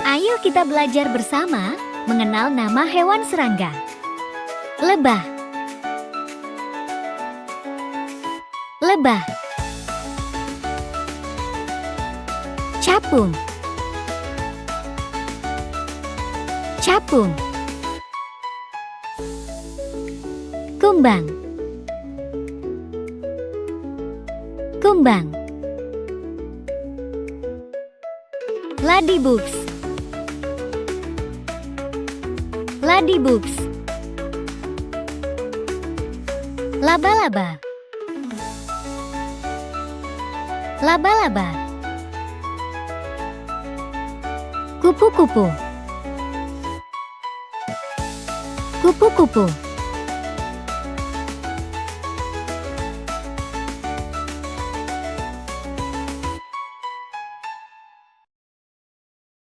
Ayo kita belajar bersama mengenal nama hewan serangga. Lebah. Lebah. Capung. Capung. Kumbang. Kumbang. Ladybugs. Ladybugs. Laba-laba. Laba-laba. Kupu-kupu. Kupu-kupu.